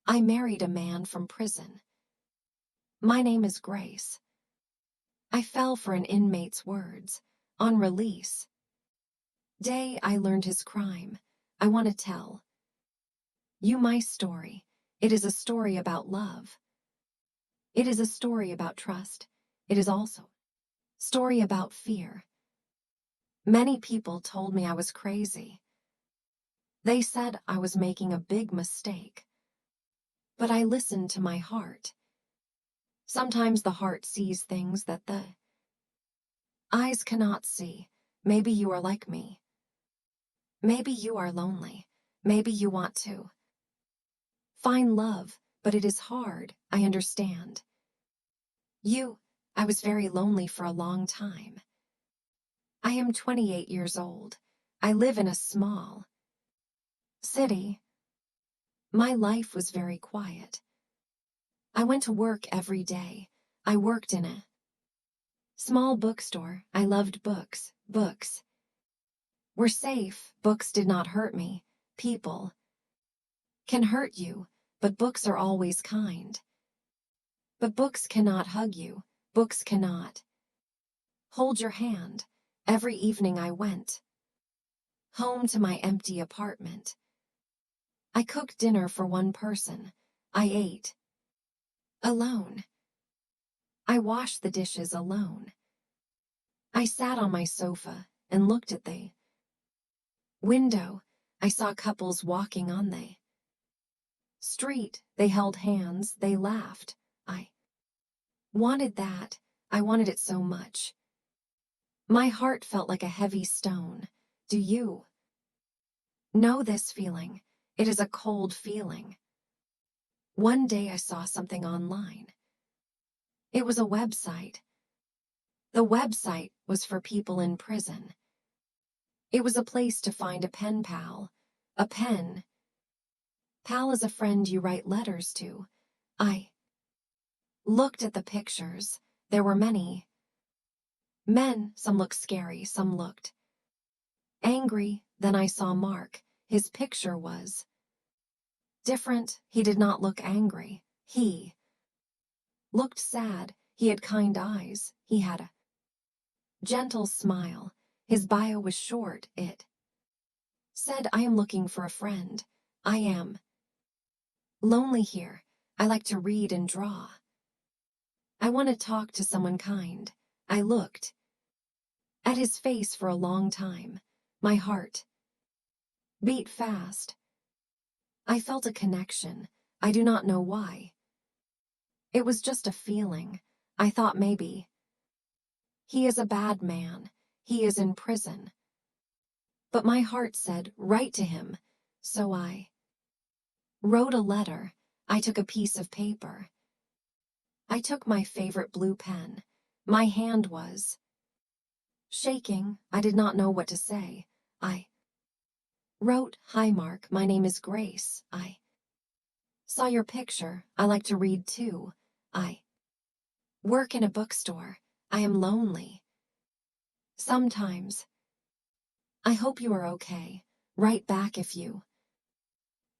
I married a man from prison. My name is Grace. I fell for an inmate's words. On release day, I learned his crime. I want to tell you my story. It is a story about love. It is a story about trust. It is also a story about fear. Many people told me I was crazy. They said I was making a big mistake. But I listened to my heart. Sometimes the heart sees things that the eyes cannot see. Maybe you are like me. Maybe you are lonely. Maybe you want to find love, but it is hard, I understand. I was very lonely for a long time. I am 28 years old. I live in a small city. My life was very quiet. I went to work every day. I worked in a small bookstore. I loved books. Books were safe. Books did not hurt me. People can hurt you, but books are always kind. But books cannot hug you. Books cannot hold your hand. Every evening I went home to my empty apartment. I cooked dinner for one person. I ate alone. I washed the dishes alone. I sat on my sofa and looked at the window. I saw couples walking on the street. They held hands. They laughed. I wanted that. I wanted it so much. My heart felt like a heavy stone. Do you know this feeling? It is a cold feeling. One day I saw something online. It was a website. The website was for people in prison. It was a place to find a pen pal. A pen pal is a friend you write letters to. I looked at the pictures. There were many men. Some looked scary, some looked angry. Then I saw Mark. His picture was different. He did not look angry. He looked sad. He had kind eyes. He had a gentle smile. His bio was short. It said, I am looking for a friend. I am lonely here. I like to read and draw. I want to talk to someone kind. I looked at his face for a long time. My heart beat fast. I felt a connection. I do not know why. It was just a feeling. I thought maybe he is a bad man. He is in prison. But my heart said, write to him. So I wrote a letter. I took a piece of paper. I took my favorite blue pen. My hand was shaking. I did not know what to say. I wrote, Hi Mark, my name is Grace. I saw your picture. I like to read too. I work in a bookstore. I am lonely sometimes. I hope you are okay. Write back if you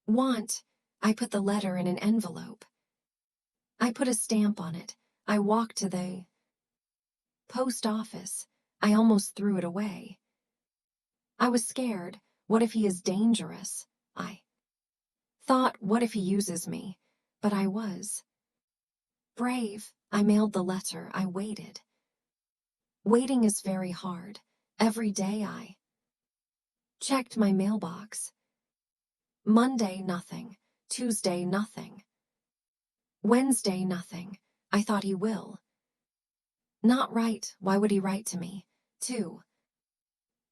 want. I put the letter in an envelope. I put a stamp on it. I walked to the post office. I almost threw it away. I was scared. What if he is dangerous? I thought, what if he uses me? But I was brave. I mailed the letter. I waited. Waiting is very hard. Every day I checked my mailbox. Monday, nothing. Tuesday, nothing. Wednesday, nothing. I thought he will not write. Why would he write to me? 2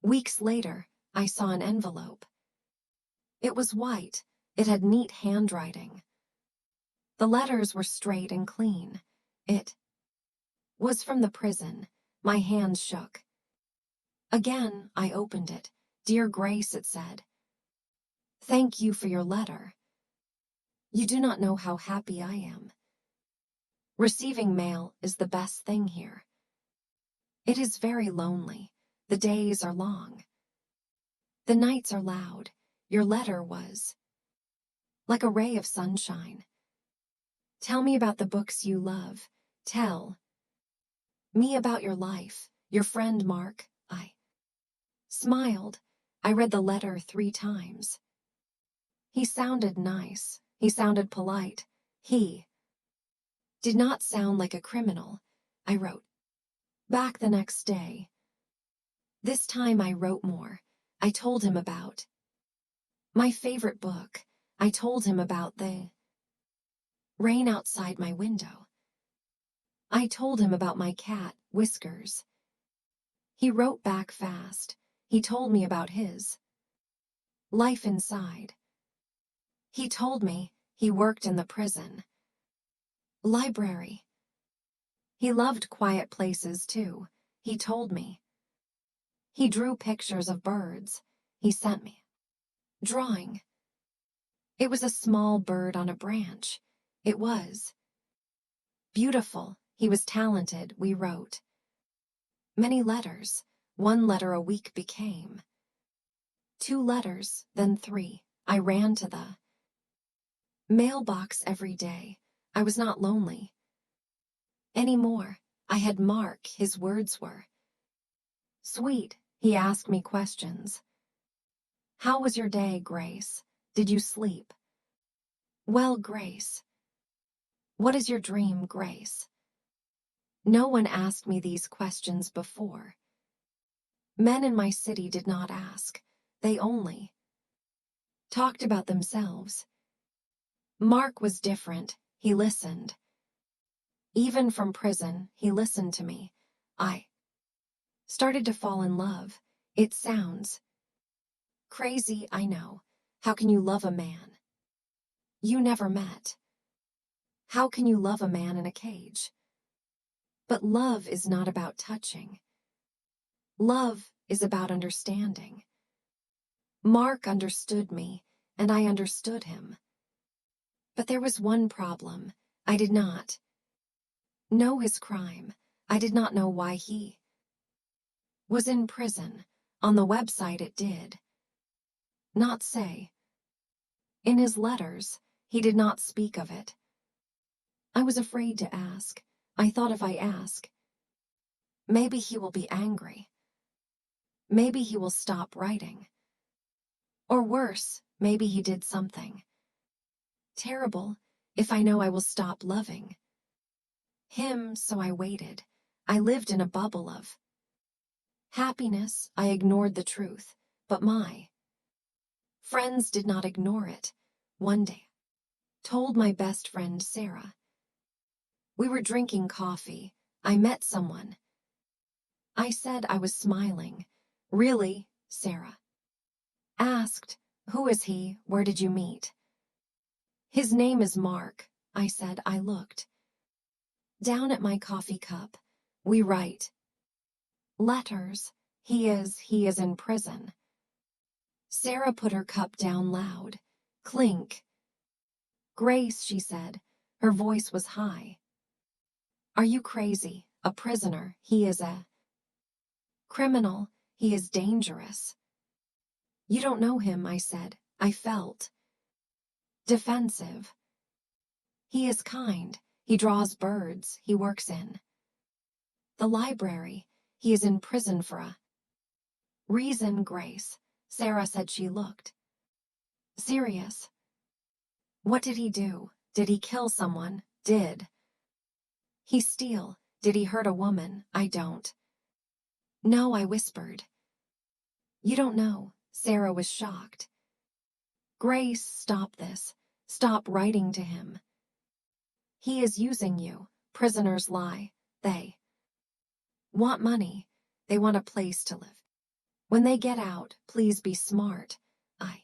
weeks later, I saw an envelope. It was white. It had neat handwriting. The letters were straight and clean. It was from the prison. My hands shook. Again, I opened it. Dear Grace, it said. Thank you for your letter. You do not know how happy I am. Receiving mail is the best thing here. It is very lonely. The days are long. The nights are loud. Your letter was like a ray of sunshine. Tell me about the books you love. Tell me about your life. Your friend Mark. I smiled. I read the letter 3 times. He sounded nice. He sounded polite. He did not sound like a criminal. I wrote back the next day. This time I wrote more. I told him about my favorite book. I told him about the rain outside my window. I told him about my cat, Whiskers. He wrote back fast. He told me about his life inside. He told me he worked in the prison library. He loved quiet places too. He told me. He drew pictures of birds. He sent me drawing. It was a small bird on a branch. It was beautiful. He was talented, we wrote. Many letters. 1 letter a week became 2 letters, then 3. I ran to the mailbox every day. I was not lonely anymore. I had Mark. His words were sweet. He asked me questions. How was your day, Grace? Did you sleep well, Grace? What is your dream, Grace? No one asked me these questions before. Men in my city did not ask. They only talked about themselves. Mark was different. He listened. Even from prison, he listened to me. I started to fall in love. It sounds crazy, I know. How can you love a man you never met? How can you love a man in a cage? But love is not about touching. Love is about understanding. Mark understood me, and I understood him. But there was one problem. I did not know his crime. I did not know why he was in prison. On the website it did not say. In his letters, he did not speak of it. I was afraid to ask. I thought if I ask, maybe he will be angry. Maybe he will stop writing. Or worse, maybe he did something terrible. If I know, I will stop loving him, so I waited. I lived in a bubble of happiness. I ignored the truth, but my friends did not ignore it. One day, told my best friend Sarah. We were drinking coffee. I met someone. I said I was smiling. Really? Sarah asked. Who is he? Where did you meet? His name is Mark. I said. I looked down at my coffee cup. We write letters. He is in prison. Sarah put her cup down loud. Clink. Grace, she said. Her voice was high. Are you crazy? A prisoner. He is a criminal. He is dangerous. You don't know him, I said. I felt defensive. He is kind. He draws birds. He works in the library. He is in prison for a reason, Grace. Sarah said. She looked serious. What did he do? Did he kill someone? Did he steal? Did he hurt a woman? I don't know, I whispered. You don't know. Sarah was shocked. Grace, stop this. Stop writing to him. He is using you. Prisoners lie. They want money. They want a place to live. When they get out, please be smart. I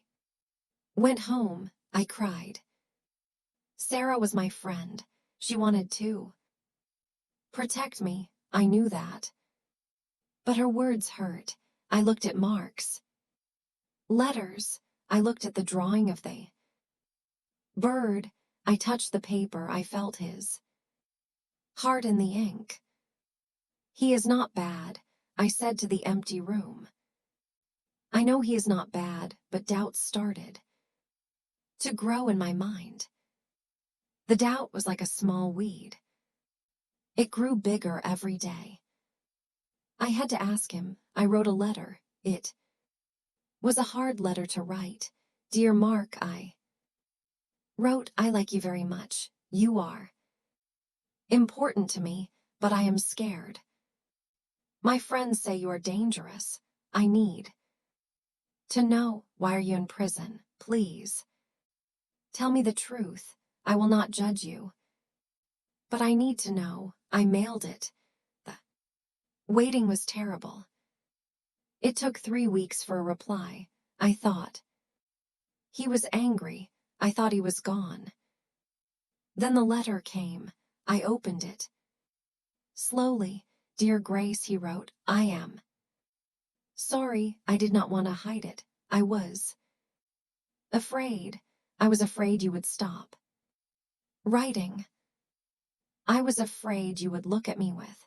went home. I cried. Sarah was my friend. She wanted to protect me. I knew that. But her words hurt. I looked at Mark's letters. I looked at the drawing of the bird. I touched the paper. I felt his heart in the ink. He is not bad, I said to the empty room. I know he is not bad, but doubts started to grow in my mind. The doubt was like a small weed. It grew bigger every day. I had to ask him. I wrote a letter. It was a hard letter to write. Dear Mark, I wrote, I like you very much. You are important to me, but I am scared. My friends say you are dangerous. I need to know, why are you in prison? Please tell me the truth. I will not judge you. But I need to know. I mailed it. The waiting was terrible. It took 3 weeks for a reply. I thought he was angry. I thought he was gone. Then the letter came. I opened it. Slowly. Dear Grace, he wrote, I am sorry. I did not want to hide it. I was afraid. I was afraid you would stop writing. I was afraid you would look at me with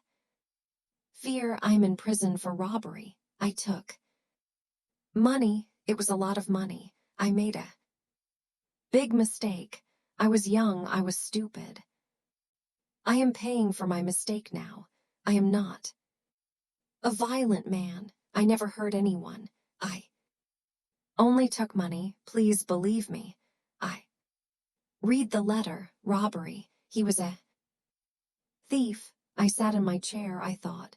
fear. I'm in prison for robbery. I took money. It was a lot of money. I made a big mistake. I was young. I was stupid. I am paying for my mistake now. I am not a violent man. I never hurt anyone. I only took money. Please believe me. I read the letter. Robbery. He was a thief. I sat in my chair. I thought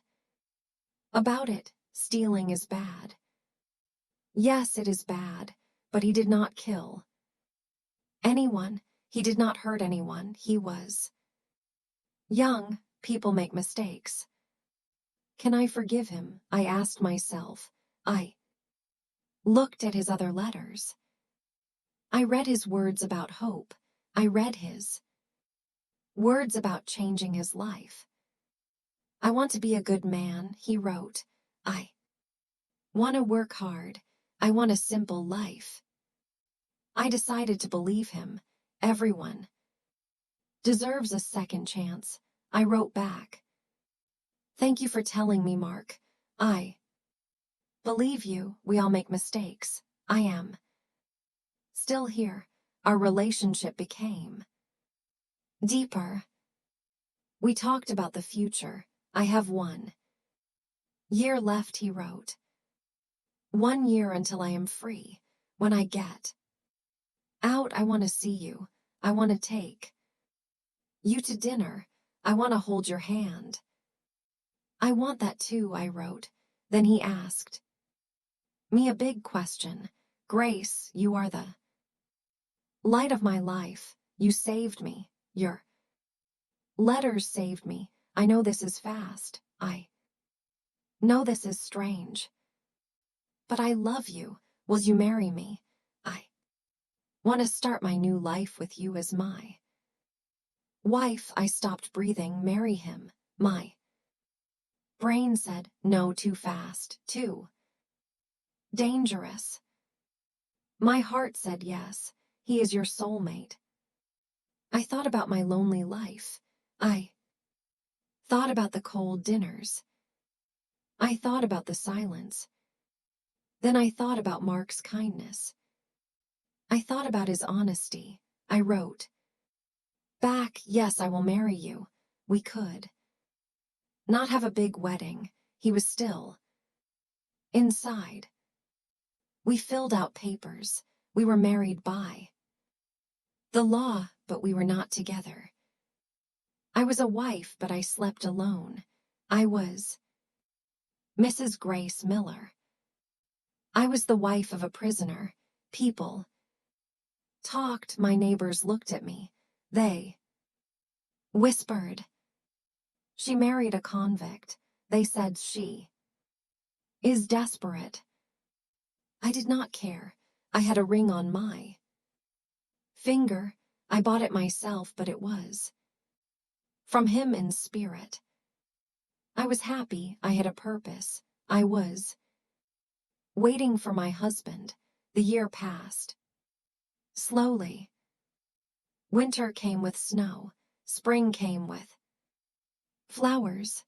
about it. Stealing is bad. Yes, it is bad, but he did not kill anyone. He did not hurt anyone. He was young. People make mistakes. Can I forgive him? I asked myself. I looked at his other letters. I read his words about hope. I read his words about changing his life. I want to be a good man, he wrote. I want to work hard. I want a simple life. I decided to believe him. Everyone deserves a second chance. I wrote back. Thank you for telling me, Mark. I believe you. We all make mistakes. I am still here. Our relationship became deeper. We talked about the future. I have 1 year left, he wrote. 1 year until I am free. When I get out, I want to see you. I want to take you to dinner. I want to hold your hand. I want that too, I wrote. Then he asked me a big question. Grace, you are the light of my life. You saved me. Your letters saved me. I know this is fast. I know this is strange. But I love you. Will you marry me? I want to start my new life with you as my wife. I stopped breathing. Marry him. My brain said, no, too fast, too dangerous. My heart said yes, he is your soulmate. I thought about my lonely life. I thought about the cold dinners. I thought about the silence. Then I thought about Mark's kindness. I thought about his honesty. I wrote back, yes, I will marry you. We could not have a big wedding. He was still inside. We filled out papers. We were married by the law, but we were not together. I was a wife, but I slept alone. I was Mrs. Grace Miller. I was the wife of a prisoner. People talked. My neighbors looked at me. They whispered. She married a convict. They said she is desperate. I did not care. I had a ring on my finger. I bought it myself, but it was from him in spirit. I was happy. I had a purpose. I was waiting for my husband. The year passed. Slowly. Winter came with snow. Spring came with flowers.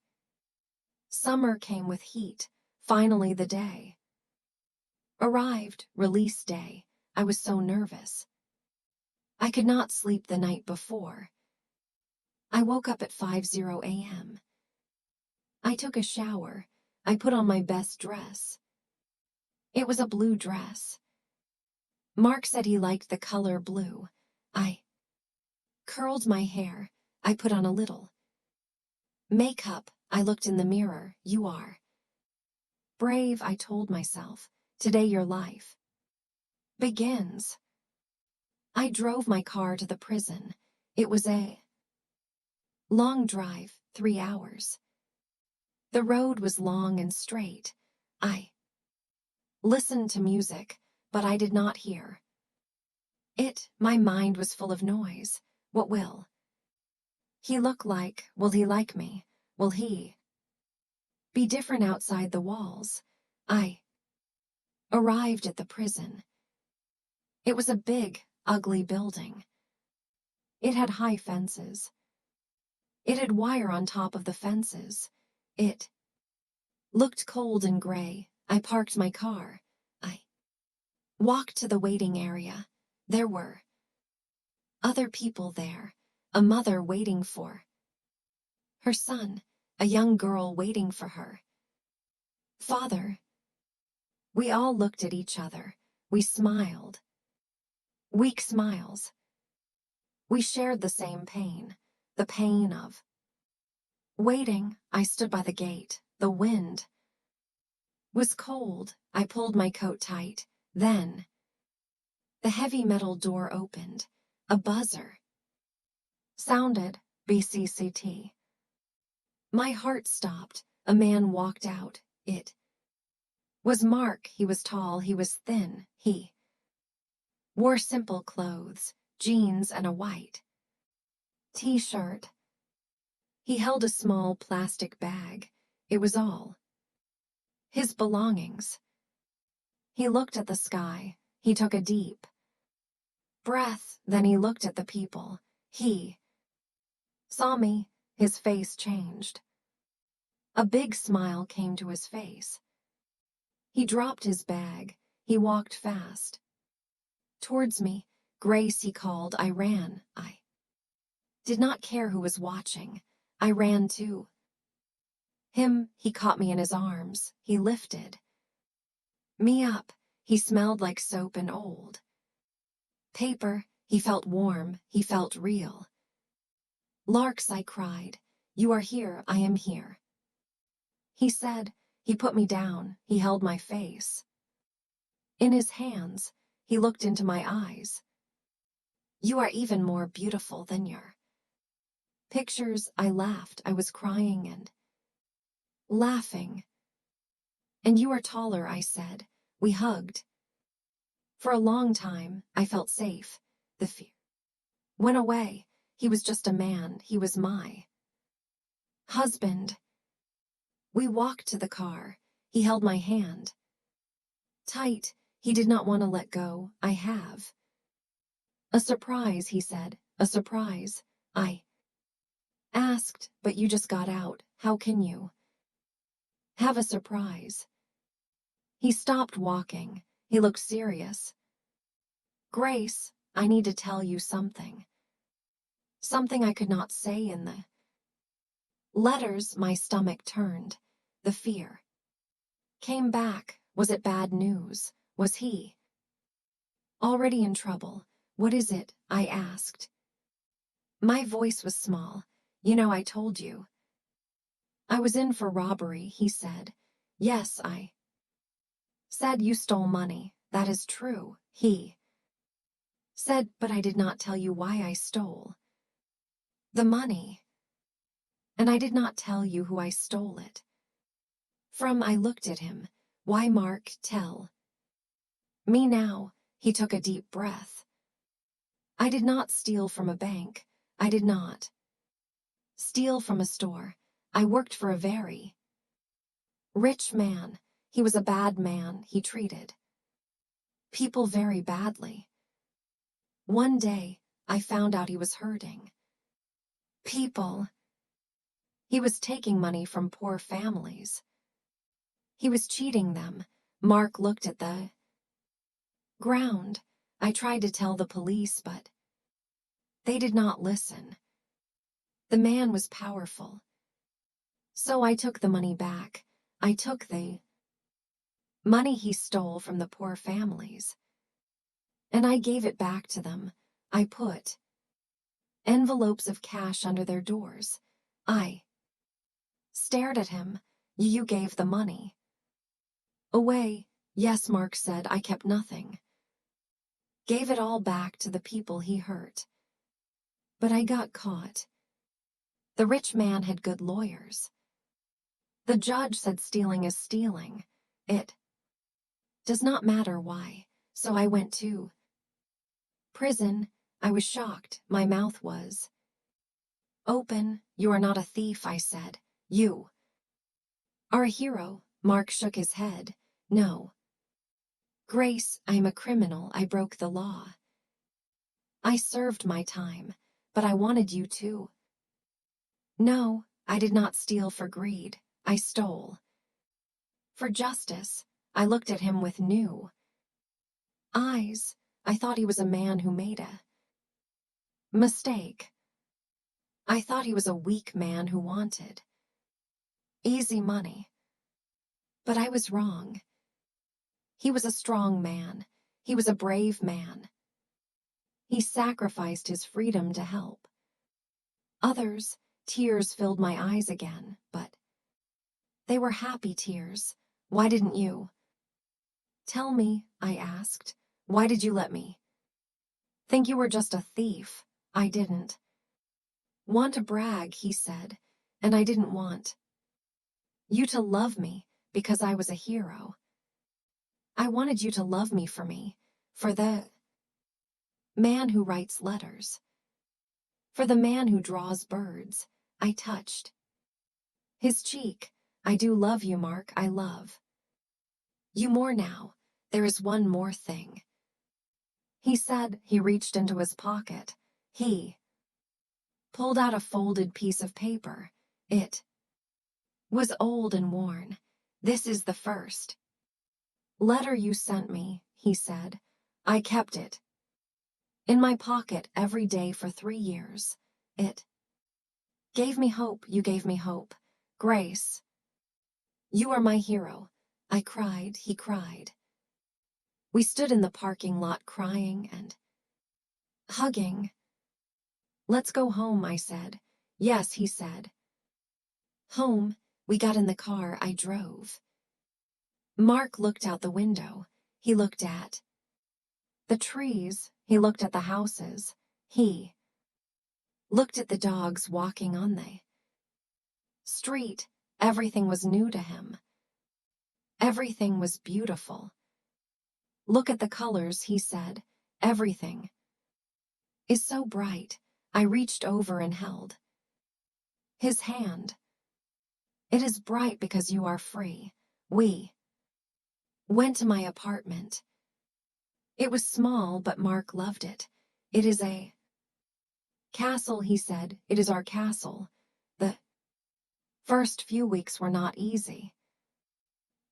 Summer came with heat. Finally the day arrived. Release day. I was so nervous. I could not sleep the night before. I woke up at 5:00 a.m. I took a shower. I put on my best dress. It was a blue dress. Mark said he liked the color blue. I curled my hair. I put on a little makeup. I looked in the mirror. You are brave, I told myself. Today your life begins. I drove my car to the prison. It was a long drive, 3 hours. The road was long and straight. I listened to music, but I did not hear it. My mind was full of noise. What will he look like? Will he like me? Will he be different outside the walls? I arrived at the prison. It was a big, ugly building. It had high fences. It had wire on top of the fences. It looked cold and gray. I parked my car. I walked to the waiting area. There were other people there. A mother waiting for her son, a young girl waiting for her father. We all looked at each other. We smiled. Weak smiles. We shared the same pain, the pain of waiting. I stood by the gate. The wind was cold. I pulled my coat tight. Then the heavy metal door opened. A buzzer sounded. BCCT. My heart stopped. A man walked out. It was Mark. He was tall. He was thin. He wore simple clothes, jeans and a white t-shirt. He held a small plastic bag. It was all his belongings. He looked at the sky. He took a deep breath. Then he looked at the people. He saw me. His face changed. A big smile came to his face. He dropped his bag. He walked fast towards me. Grace, he called. I ran. I did not care who was watching. I ran to him. He caught me in his arms. He lifted me up. He smelled like soap and old paper. He felt warm. He felt real. Larks, I cried. You are here. I am here. He said. He put me down. He held my face in his hands. He looked into my eyes. You are even more beautiful than your pictures. I laughed. I was crying and laughing. And you are taller, I said. We hugged. For a long time, I felt safe. The fear went away. He was just a man. He was my husband. We walked to the car. He held my hand tight. He did not want to let go. I have a surprise, he said. A surprise. I asked, but you just got out. How can you have a surprise? He stopped walking. He looked serious. Grace, I need to tell you something. Something I could not say in the letters. My stomach turned. The fear came back. Was it bad news? Was he already in trouble? What is it? I asked. My voice was small. You know, I told you I was in for robbery, he said. Yes, I said. You stole money. That is true, he said, but I did not tell you why I stole the money. And I did not tell you who I stole it from. I looked at him. Why, Mark, tell me now. He took a deep breath. I did not steal from a bank. I did not steal from a store. I worked for a very rich man. He was a bad man. He treated people very badly. One day, I found out he was hurting people. He was taking money from poor families. He was cheating them. Mark looked at the ground. I tried to tell the police, but They did not listen. The man was powerful. So I took the money back. I took the money he stole from the poor families. And I gave it back to them. I put envelopes of cash under their doors. I stared at him. You gave the money away. Yes, Mark said. I kept nothing. Gave it all back to the people he hurt. But I got caught. The rich man had good lawyers. The judge said stealing is stealing. It does not matter why. So I went to prison. I was shocked. My mouth was open. You are not a thief, I said. You are a hero. Mark shook his head. No. Grace, I am a criminal. I broke the law. I served my time, but I wanted you to. No, I did not steal for greed. I stole for justice. I looked at him with new eyes. I thought he was a man who made a mistake. I thought he was a weak man who wanted easy money. But I was wrong. He was a strong man. He was a brave man. He sacrificed his freedom to help others. Tears filled my eyes again, but they were happy tears. Why didn't you tell me? I asked. Why did you let me think you were just a thief? I didn't want to brag, he said, and I didn't want you to love me because I was a hero. I wanted you to love me, for the man who writes letters, for the man who draws birds. I touched his cheek. I do love you, Mark. I love you more now. There is one more thing, he said. He reached into his pocket. He pulled out a folded piece of paper. It was old and worn. This is the first letter you sent me, he said. I kept it in my pocket every day for 3 years. It gave me hope. You gave me hope. Grace, you are my hero. I cried. He cried. We stood in the parking lot crying and hugging. Let's go home, I said. Yes, he said. Home. We got in the car. I drove. Mark looked out the window. He looked at the trees. He looked at the houses. He looked at the dogs walking on the street. Everything was new to him. Everything was beautiful. Look at the colors, he said. Everything is so bright. I reached over and held his hand. It is bright because you are free. We went to my apartment. It was small, but Mark loved it. It is a castle, he said. It is our castle. The first few weeks were not easy.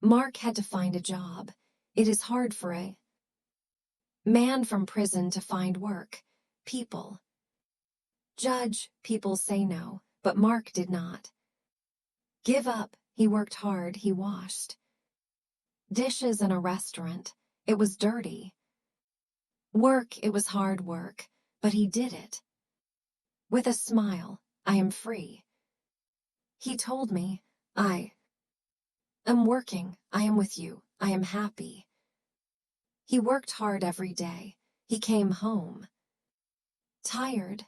Mark had to find a job. It is hard for a man from prison to find work. People judge, people say no, but Mark did not give up. He worked hard. He washed dishes in a restaurant. It was dirty work. It was hard work, but he did it with a smile. I am free. He told me, I am working. I am with you. I am happy. He worked hard every day. He came home tired,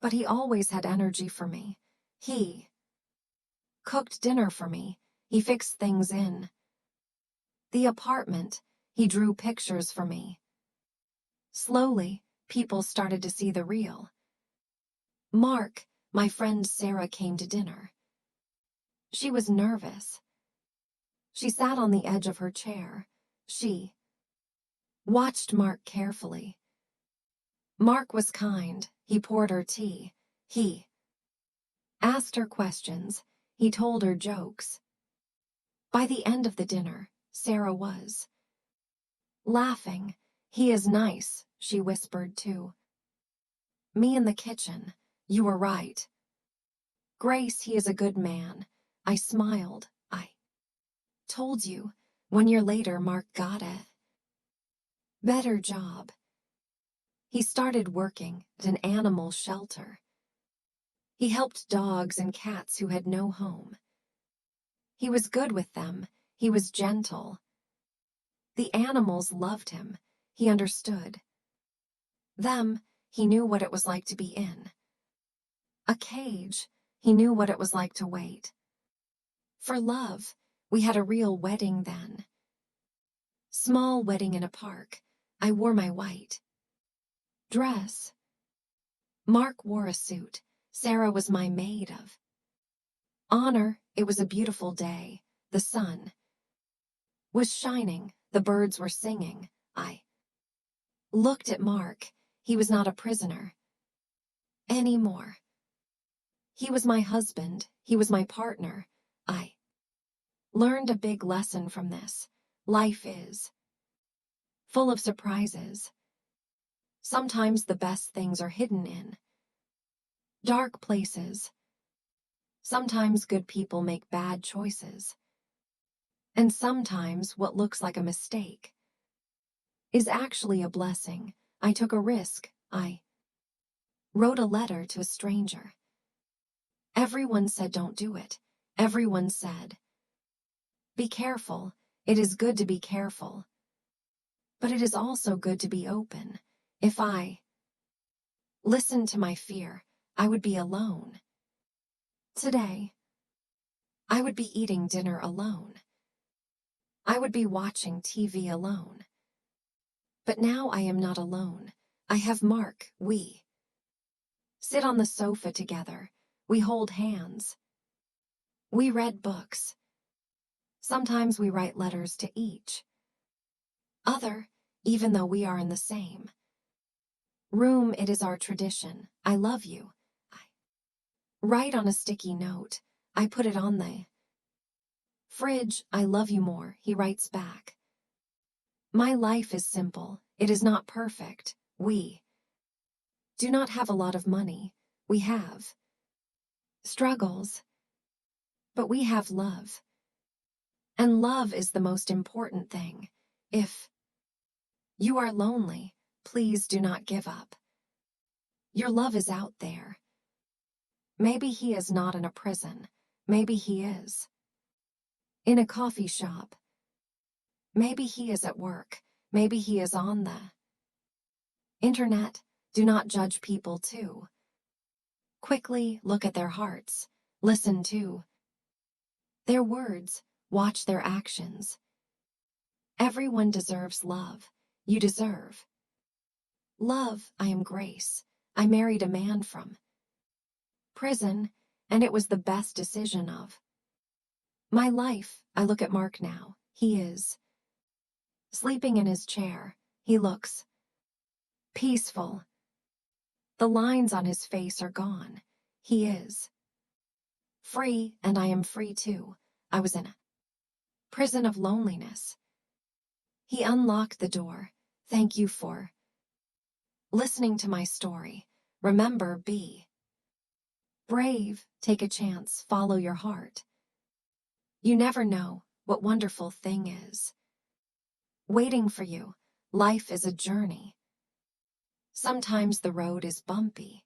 but he always had energy for me. He cooked dinner for me. He fixed things in the apartment. He drew pictures for me. Slowly, people started to see the real Mark. My friend Sarah came to dinner. She was nervous. She sat on the edge of her chair. She watched Mark carefully. Mark was kind. He poured her tea. He asked her questions. He told her jokes. By the end of the dinner, Sarah was laughing. He is nice, she whispered to Me in the kitchen. You were right. Grace, he is a good man. I smiled. I told you. 1 year later, Mark got a better job. He started working at an animal shelter. He helped dogs and cats who had no home. He was good with them. He was gentle. The animals loved him. He understood them. He knew what it was like to be in a cage. He knew what it was like to wait for love. We had a real wedding then. Small wedding in a park. I wore my white dress. Mark wore a suit. Sarah was my maid of honor. It was a beautiful day. The sun was shining. The birds were singing. I looked at Mark. He was not a prisoner anymore. He was my husband. He was my partner. I learned a big lesson from this. Life is full of surprises. Sometimes the best things are hidden in dark places. Sometimes good people make bad choices. And sometimes what looks like a mistake is actually a blessing. I took a risk. I wrote a letter to a stranger. Everyone said don't do it. Everyone said, be careful. It is good to be careful. But it is also good to be open. If I listened to my fear, I would be alone. Today, I would be eating dinner alone. I would be watching TV alone. But now I am not alone. I have Mark. We sit on the sofa together. We hold hands. We read books. Sometimes we write letters to each other, even though we are in the same room. It is our tradition. I love you. I write on a sticky note. I put it on the fridge. I love you more. He writes back. My life is simple. It is not perfect. We do not have a lot of money. We have struggles. But we have love. And love is the most important thing. If you are lonely, please do not give up. Your love is out there. Maybe he is not in a prison. Maybe he is in a coffee shop. Maybe he is at work. Maybe he is on the internet. Do not judge people too quickly. Look at their hearts. Listen to their words. Watch their actions. Everyone deserves love. You deserve love. I am Grace. I married a man from prison, and it was the best decision of my life. I look at Mark now. He is sleeping in his chair. He looks peaceful. The lines on his face are gone. He is free, and I am free too. I was in a prison of loneliness. He unlocked the door. Thank you for listening to my story. Remember, be brave, take a chance, follow your heart. You never know what wonderful thing is waiting for you. Life is a journey. Sometimes the road is bumpy.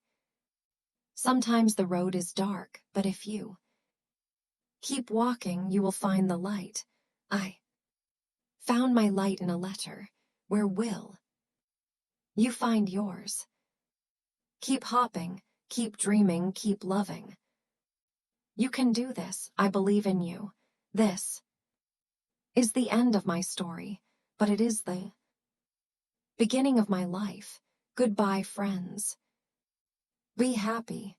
Sometimes the road is dark, but if you keep walking, you will find the light. I found my light in a letter. Where will you find yours? Keep hopping, keep dreaming, keep loving. You can do this. I believe in you. This is the end of my story, but it is the beginning of my life. Goodbye, friends. Be happy.